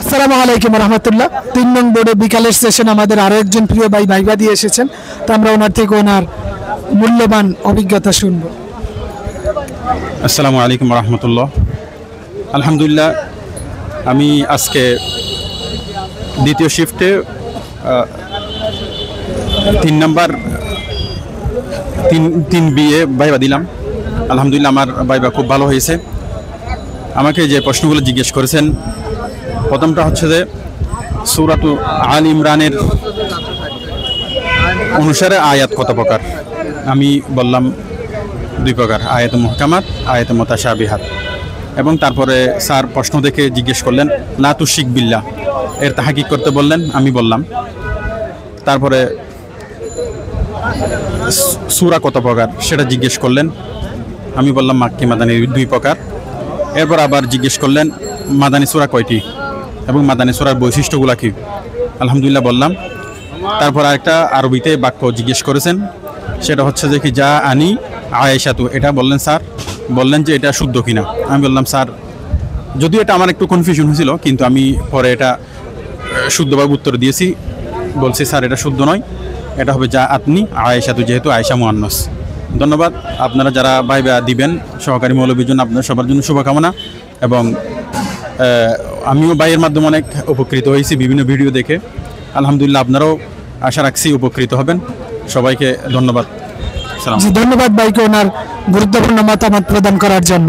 আসসালামু আলাইকুম রহমতুল্লাহ। 3 নং বোর্ডে বিকালের সেশন আমাদের আরো একজন প্রিয় ভাই ভাইবা দিয়ে এসেছেন, তো আমরা ওনার থেকে ওনার মূল্যবান অভিজ্ঞতা শুনব। আসসালামু আলাইকুম রহমতুল্লাহ। আলহামদুলিল্লাহ, আমি আজকে দ্বিতীয় শিফটে 3 নাম্বার 3 বিয়ে ভাইবা দিলাম। আলহামদুলিল্লাহ, আমার ভাইবা খুব ভালো হয়েছে। আমাকে যে প্রশ্নগুলো জিজ্ঞেস করেছেন, প্রথমটা হচ্ছে যে সূরাতু আল ইমরানের অনুসারে আয়াত কত প্রকার। আমি বললাম 2 প্রকার, আয়াত মুহকামাত, আয়াত মুতাশাবিহাত। এবং তারপরে স্যার প্রশ্ন দেখে জিজ্ঞেস করলেন লা তুশরিক বিল্লাহ, এর তাহকিক করতে বললেন, আমি বললাম। তারপরে সূরা কত প্রকার সেটা জিজ্ঞেস করলেন, আমি বললাম মাক্কি মাদানী 2 প্রকার। এরপর আবার জিজ্ঞেস করলেন মাদানী সূরা কয়টি এবং মাদানী সূরার বৈশিষ্ট্যগুলো কী। আলহামদুলিল্লাহ বললাম। তারপর আরেকটা আরবিতে বাক্য জিজ্ঞেস করেছেন, সেটা হচ্ছে যে কি যা আনি আয়েশাতু, এটা বললেন স্যার, বললেন যে এটা শুদ্ধ কিনা। আমি বললাম স্যার, যদিও এটা আমার একটু কনফিউশন হয়েছিল, কিন্তু আমি পরে এটা শুদ্ধভাবে উত্তর দিয়েছি। বলছি স্যার এটা শুদ্ধ নয়, এটা হবে যা আতনি আয়েশাতু, যেহেতু আয়েশা মুআন্নাস। ধন্যবাদ। আপনারা যারা ভাইবা দিবেন সহকারী মৌলবীর জন্য, আপনার সবার জন্য শুভকামনা। এবং আমিও ভাইয়ের মাধ্যমে অনেক উপকৃত হয়েছি বিভিন্ন ভিডিও দেখে। আলহামদুলিল্লাহ, আপনারাও আশা রাখছি উপকৃত হবেন। সবাইকে ধন্যবাদ। ধন্যবাদ ভাইকে ওনার গুরুত্বপূর্ণ মতামত প্রদান করার জন্য।